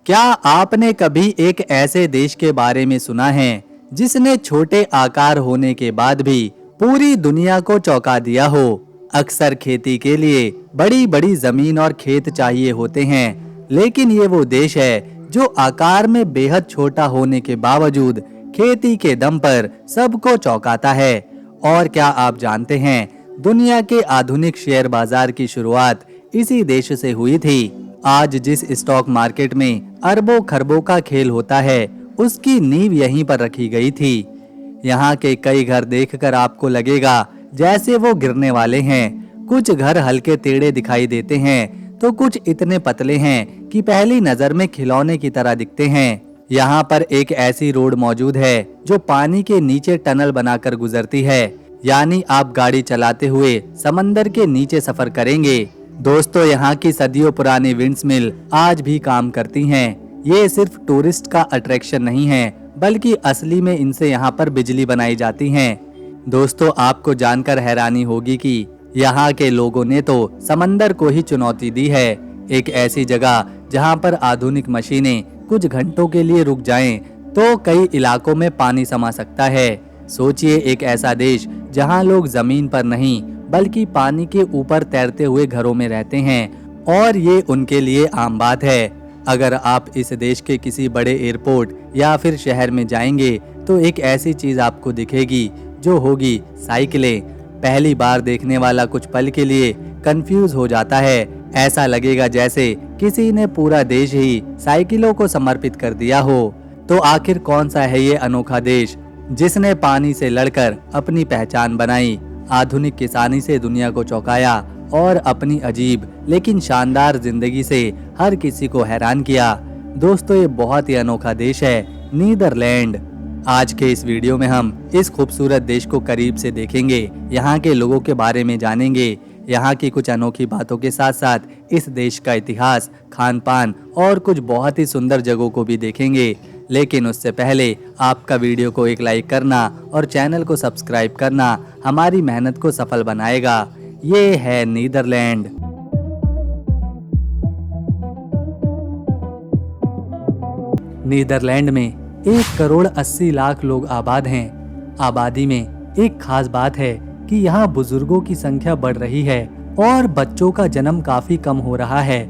क्या आपने कभी एक ऐसे देश के बारे में सुना है जिसने छोटे आकार होने के बाद भी पूरी दुनिया को चौंका दिया हो? अक्सर खेती के लिए बड़ी बड़ी जमीन और खेत चाहिए होते हैं, लेकिन ये वो देश है जो आकार में बेहद छोटा होने के बावजूद खेती के दम पर सबको चौंकाता है। और क्या आप जानते हैं, दुनिया के आधुनिक शेयर बाजार की शुरुआत इसी देश से हुई थी। आज जिस स्टॉक मार्केट में अरबों खरबों का खेल होता है, उसकी नींव यहीं पर रखी गई थी। यहाँ के कई घर देखकर आपको लगेगा जैसे वो गिरने वाले हैं। कुछ घर हल्के टेढ़े दिखाई देते हैं तो कुछ इतने पतले हैं कि पहली नजर में खिलौने की तरह दिखते हैं। यहाँ पर एक ऐसी रोड मौजूद है जो पानी के नीचे टनल बनाकर गुजरती है, यानी आप गाड़ी चलाते हुए समंदर के नीचे सफर करेंगे। दोस्तों, यहाँ की सदियों पुरानी विंड्स मिल आज भी काम करती हैं। ये सिर्फ टूरिस्ट का अट्रैक्शन नहीं है, बल्कि असली में इनसे यहाँ पर बिजली बनाई जाती है। दोस्तों, आपको जानकर हैरानी होगी कि यहाँ के लोगों ने तो समंदर को ही चुनौती दी है। एक ऐसी जगह जहाँ पर आधुनिक मशीनें कुछ घंटों के लिए रुक जाएं, तो कई इलाकों में पानी समा सकता है। सोचिए, एक ऐसा देश जहाँ लोग जमीन पर नहीं बल्कि पानी के ऊपर तैरते हुए घरों में रहते हैं, और ये उनके लिए आम बात है। अगर आप इस देश के किसी बड़े एयरपोर्ट या फिर शहर में जाएंगे तो एक ऐसी चीज आपको दिखेगी जो होगी साइकिलें। पहली बार देखने वाला कुछ पल के लिए कंफ्यूज हो जाता है। ऐसा लगेगा जैसे किसी ने पूरा देश ही साइकिलों को समर्पित कर दिया हो। तो आखिर कौन सा है ये अनोखा देश जिसने पानी से लड़कर अपनी पहचान बनाई, आधुनिक किसानी से दुनिया को चौंकाया और अपनी अजीब लेकिन शानदार जिंदगी से हर किसी को हैरान किया? दोस्तों, ये बहुत ही अनोखा देश है नीदरलैंड। आज के इस वीडियो में हम इस खूबसूरत देश को करीब से देखेंगे, यहाँ के लोगों के बारे में जानेंगे, यहाँ की कुछ अनोखी बातों के साथ साथ इस देश का इतिहास, खान पान और कुछ बहुत ही सुंदर जगहों को भी देखेंगे। लेकिन उससे पहले आपका वीडियो को एक लाइक करना और चैनल को सब्सक्राइब करना हमारी मेहनत को सफल बनाएगा। ये है नीदरलैंड। नीदरलैंड में 1,80,00,000 लोग आबाद हैं। आबादी में एक खास बात है कि यहाँ बुजुर्गों की संख्या बढ़ रही है और बच्चों का जन्म काफी कम हो रहा है।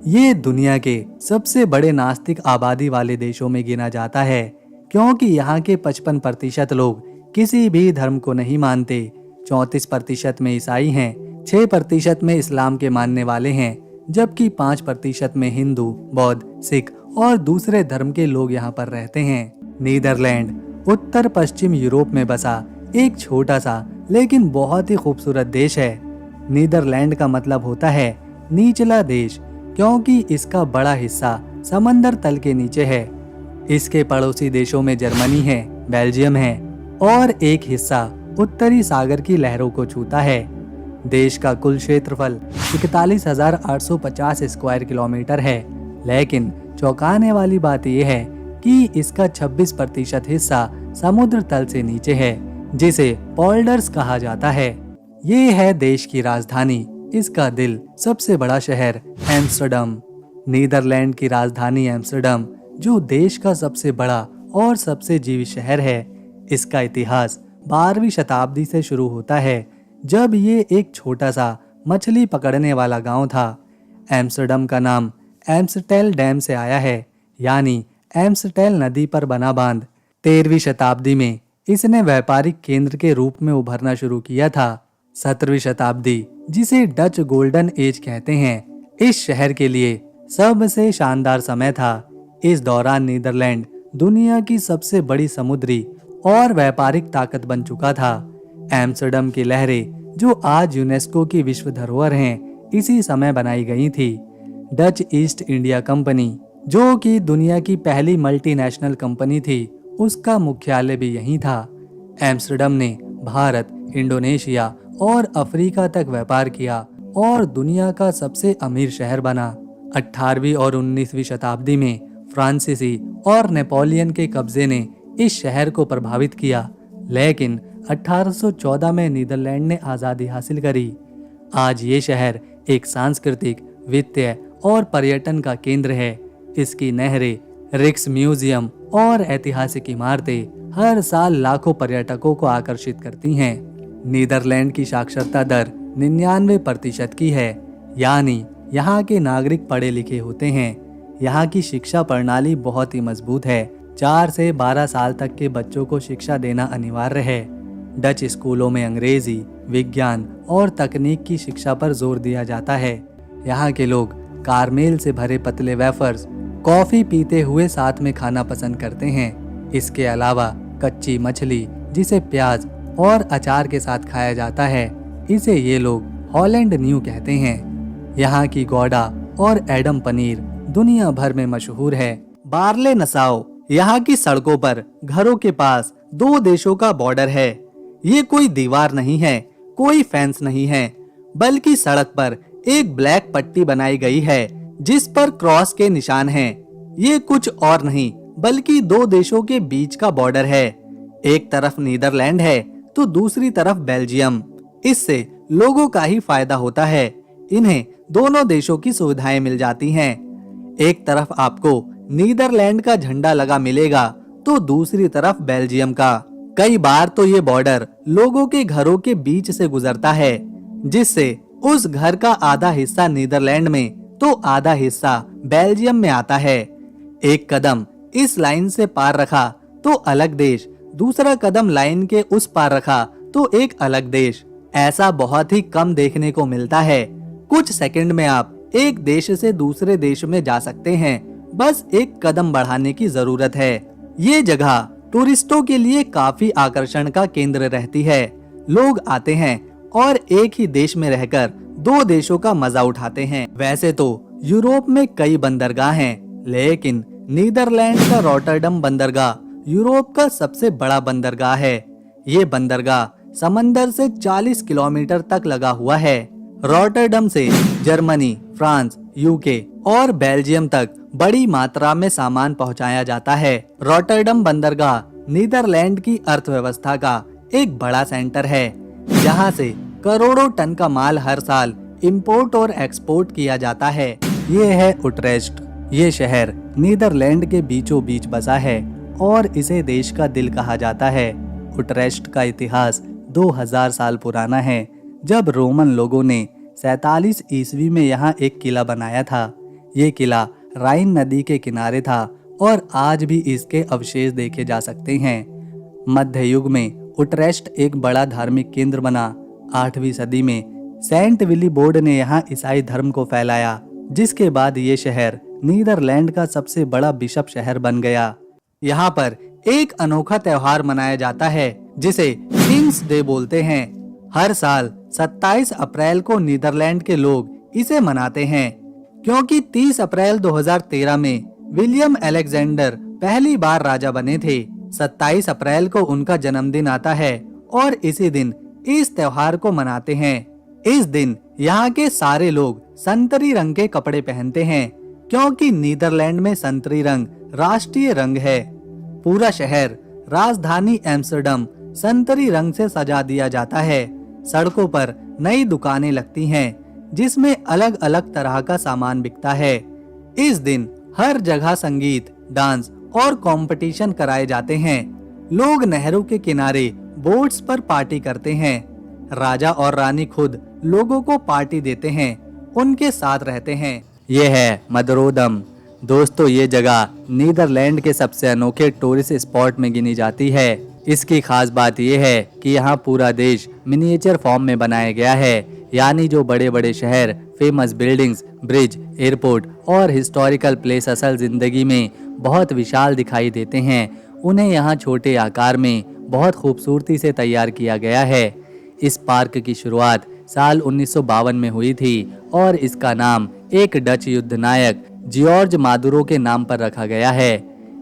ये दुनिया के सबसे बड़े नास्तिक आबादी वाले देशों में गिना जाता है, क्योंकि यहाँ के 55% लोग किसी भी धर्म को नहीं मानते। 34% में ईसाई हैं, 6% में इस्लाम के मानने वाले हैं, जबकि 5% में हिंदू, बौद्ध, सिख और दूसरे धर्म के लोग यहाँ पर रहते हैं। नीदरलैंड उत्तर पश्चिम यूरोप में बसा एक छोटा सा लेकिन बहुत ही खूबसूरत देश है। नीदरलैंड का मतलब होता है निचला देश, क्योंकि इसका बड़ा हिस्सा समंदर तल के नीचे है। इसके पड़ोसी देशों में जर्मनी है, बेल्जियम है और एक हिस्सा उत्तरी सागर की लहरों को छूता है। देश का कुल क्षेत्रफल 41,850 स्क्वायर किलोमीटर है, लेकिन चौंकाने वाली बात यह है कि इसका 26% हिस्सा समुद्र तल से नीचे है, जिसे पोल्डर्स कहा जाता है। ये है देश की राजधानी, इसका दिल, सबसे बड़ा शहर एम्स्टर्डम। नीदरलैंड की राजधानी एम्स्टर्डम, जो देश का सबसे बड़ा और सबसे जीवित शहर है। इसका इतिहास 12वीं शताब्दी से शुरू होता है, जब ये एक छोटा सा मछली पकड़ने वाला गांव था। एम्स्टर्डम का नाम एम्स्टेल डैम से आया है, यानी एम्स्टेल नदी पर बना बांध। 13वीं शताब्दी में इसने व्यापारिक केंद्र के रूप में उभरना शुरू किया था। 17वीं शताब्दी, जिसे डच गोल्डन एज कहते हैं, इस शहर के लिए सबसे शानदार समय था। इस दौरान नीदरलैंड दुनिया की सबसे बड़ी समुद्री और व्यापारिक ताकत बन चुका था। एम्स्टर्डम की लहरें, जो आज यूनेस्को की विश्व धरोहर हैं, इसी समय बनाई गई थी। डच ईस्ट इंडिया कंपनी, जो कि दुनिया की पहली मल्टीनेशनल कंपनी थी, उसका मुख्यालय भी यहीं था। एम्स्टर्डम ने भारत, इंडोनेशिया और अफ्रीका तक व्यापार किया और दुनिया का सबसे अमीर शहर बना। 18वीं और 19वीं शताब्दी में फ्रांसीसी और नेपोलियन के कब्जे ने इस शहर को प्रभावित किया, लेकिन 1814 में नीदरलैंड ने आज़ादी हासिल करी। आज ये शहर एक सांस्कृतिक, वित्तीय और पर्यटन का केंद्र है। इसकी नहरें, रिक्स म्यूजियम और ऐतिहासिक इमारतें हर साल लाखों पर्यटकों को आकर्षित करती हैं। नीदरलैंड की साक्षरता दर 99% की है, यानी यहाँ के नागरिक पढ़े लिखे होते हैं। यहाँ की शिक्षा प्रणाली बहुत ही मजबूत है। 4 से 12 साल तक के बच्चों को शिक्षा देना अनिवार्य है। डच स्कूलों में अंग्रेजी, विज्ञान और तकनीक की शिक्षा पर जोर दिया जाता है। यहाँ के लोग कारमेल से भरे पतले वेफर्स, कॉफी पीते हुए साथ में खाना पसंद करते हैं। इसके अलावा कच्ची मछली, जिसे प्याज और अचार के साथ खाया जाता है, इसे ये लोग हॉलैंड न्यू कहते हैं। यहाँ की गौडा और एडम पनीर दुनिया भर में मशहूर है। बार्ले नसाओ यहाँ की सड़कों पर घरों के पास 2 देशों का बॉर्डर है। ये कोई दीवार नहीं है, कोई फेंस नहीं है, बल्कि सड़क पर एक ब्लैक पट्टी बनाई गई है जिस पर क्रॉस के निशान हैं। ये कुछ और नहीं बल्कि 2 देशों के बीच का बॉर्डर है। एक तरफ नीदरलैंड है तो दूसरी तरफ बेल्जियम। इससे लोगों का ही फायदा होता है। इन्हें दोनों देशों की सुविधाएं मिल जाती हैं। एक तरफ आपको नीदरलैंड का झंडा लगा मिलेगा तो दूसरी तरफ बेल्जियम का। कई बार तो ये बॉर्डर लोगों के घरों के बीच से गुजरता है, जिससे उस घर का आधा हिस्सा नीदरलैंड में तो आधा हिस्सा बेल्जियम में आता है। एक कदम इस लाइन से पार रखा तो अलग देश, दूसरा कदम लाइन के उस पार रखा तो एक अलग देश। ऐसा बहुत ही कम देखने को मिलता है। कुछ सेकंड में आप एक देश से दूसरे देश में जा सकते हैं। बस एक कदम बढ़ाने की जरूरत है। ये जगह टूरिस्टों के लिए काफी आकर्षण का केंद्र रहती है। लोग आते हैं और एक ही देश में रहकर 2 देशों का मजा उठाते हैं। वैसे तो यूरोप में कई बंदरगाह हैं, लेकिन नीदरलैंड का रॉटरडम बंदरगाह यूरोप का सबसे बड़ा बंदरगाह है। ये बंदरगाह समंदर से 40 किलोमीटर तक लगा हुआ है। रॉटरडम से जर्मनी, फ्रांस, यूके और बेल्जियम तक बड़ी मात्रा में सामान पहुंचाया जाता है। रॉटरडम बंदरगाह नीदरलैंड की अर्थव्यवस्था का एक बड़ा सेंटर है, जहां से करोड़ों टन का माल हर साल इंपोर्ट और एक्सपोर्ट किया जाता है। ये है उट्रेस्ट। ये शहर नीदरलैंड के बीचों बीच बसा है और इसे देश का दिल कहा जाता है। उट्रेस्ट का इतिहास 2000 साल पुराना है, जब रोमन लोगों ने 47 ईस्वी में यहाँ एक किला बनाया था। ये किला राइन नदी के किनारे था और आज भी इसके अवशेष देखे जा सकते हैं। मध्य युग में उट्रेस्ट एक बड़ा धार्मिक केंद्र बना। 8वीं सदी में सेंट विली बोर्ड ने यहाँ ईसाई धर्म को फैलाया, जिसके बाद ये शहर नीदरलैंड का सबसे बड़ा बिशप शहर बन गया। यहाँ पर एक अनोखा त्योहार मनाया जाता है जिसे किंग्स डे बोलते हैं। हर साल 27 अप्रैल को नीदरलैंड के लोग इसे मनाते हैं, क्योंकि 30 अप्रैल 2013 में विलियम अलेक्जेंडर पहली बार राजा बने थे। 27 अप्रैल को उनका जन्मदिन आता है और इसी दिन इस त्योहार को मनाते हैं। इस दिन यहाँ के सारे लोग संतरी रंग के कपड़े पहनते हैं, क्योंकि नीदरलैंड में संतरी रंग राष्ट्रीय रंग है। पूरा शहर, राजधानी एम्स्टर्डम संतरी रंग से सजा दिया जाता है। सड़कों पर नई दुकानें लगती हैं, जिसमें अलग अलग तरह का सामान बिकता है। इस दिन हर जगह संगीत, डांस और कंपटीशन कराए जाते हैं। लोग नहरों के किनारे बोट्स पर पार्टी करते हैं। राजा और रानी खुद लोगों को पार्टी देते हैं, उनके साथ रहते हैं। ये है मदरोदम। दोस्तों, ये जगह नीदरलैंड के सबसे अनोखे टूरिस्ट स्पॉट में गिनी जाती है। इसकी खास बात यह है कि यहाँ पूरा देश मिनिएचर फॉर्म में बनाया गया है, यानी जो बड़े बड़े शहर, फेमस बिल्डिंग्स, ब्रिज, एयरपोर्ट और हिस्टोरिकल प्लेस असल जिंदगी में बहुत विशाल दिखाई देते हैं, उन्हें यहाँ छोटे आकार में बहुत खूबसूरती से तैयार किया गया है। इस पार्क की शुरुआत साल 1952 में हुई थी और इसका नाम एक डच युद्ध नायक जॉर्ज मादुरो के नाम पर रखा गया है।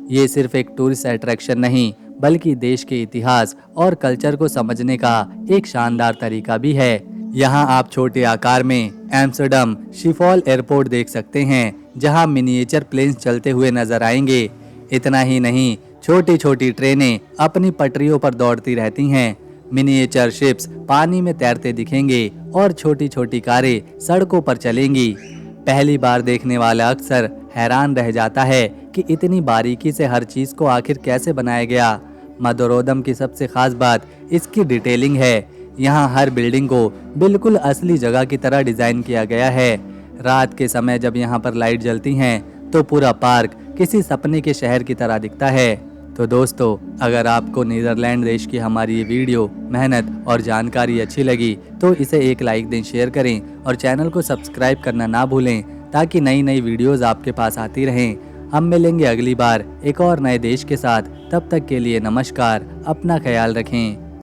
ये सिर्फ एक टूरिस्ट अट्रैक्शन नहीं, बल्कि देश के इतिहास और कल्चर को समझने का एक शानदार तरीका भी है। यहाँ आप छोटे आकार में एम्स्टर्डम शिफॉल एयरपोर्ट देख सकते हैं, जहाँ मिनिएचर प्लेन्स चलते हुए नजर आएंगे। इतना ही नहीं, छोटी छोटी ट्रेनें अपनी पटरियों पर दौड़ती रहती हैं। मिनिएचर शिप्स पानी में तैरते दिखेंगे और छोटी छोटी कारें सड़कों पर चलेंगी। पहली बार देखने वाला अक्सर हैरान रह जाता है कि इतनी बारीकी से हर चीज को आखिर कैसे बनाया गया। मधुरोदम की सबसे खास बात इसकी डिटेलिंग है। यहाँ हर बिल्डिंग को बिल्कुल असली जगह की तरह डिजाइन किया गया है। रात के समय जब यहाँ पर लाइट जलती हैं तो पूरा पार्क किसी सपने के शहर की तरह दिखता है। तो दोस्तों, अगर आपको नीदरलैंड देश की हमारी ये वीडियो, मेहनत और जानकारी अच्छी लगी तो इसे एक लाइक दें, शेयर करें और चैनल को सब्सक्राइब करना ना भूलें ताकि नई नई वीडियोस आपके पास आती रहें। हम मिलेंगे अगली बार एक और नए देश के साथ। तब तक के लिए नमस्कार, अपना ख्याल रखें।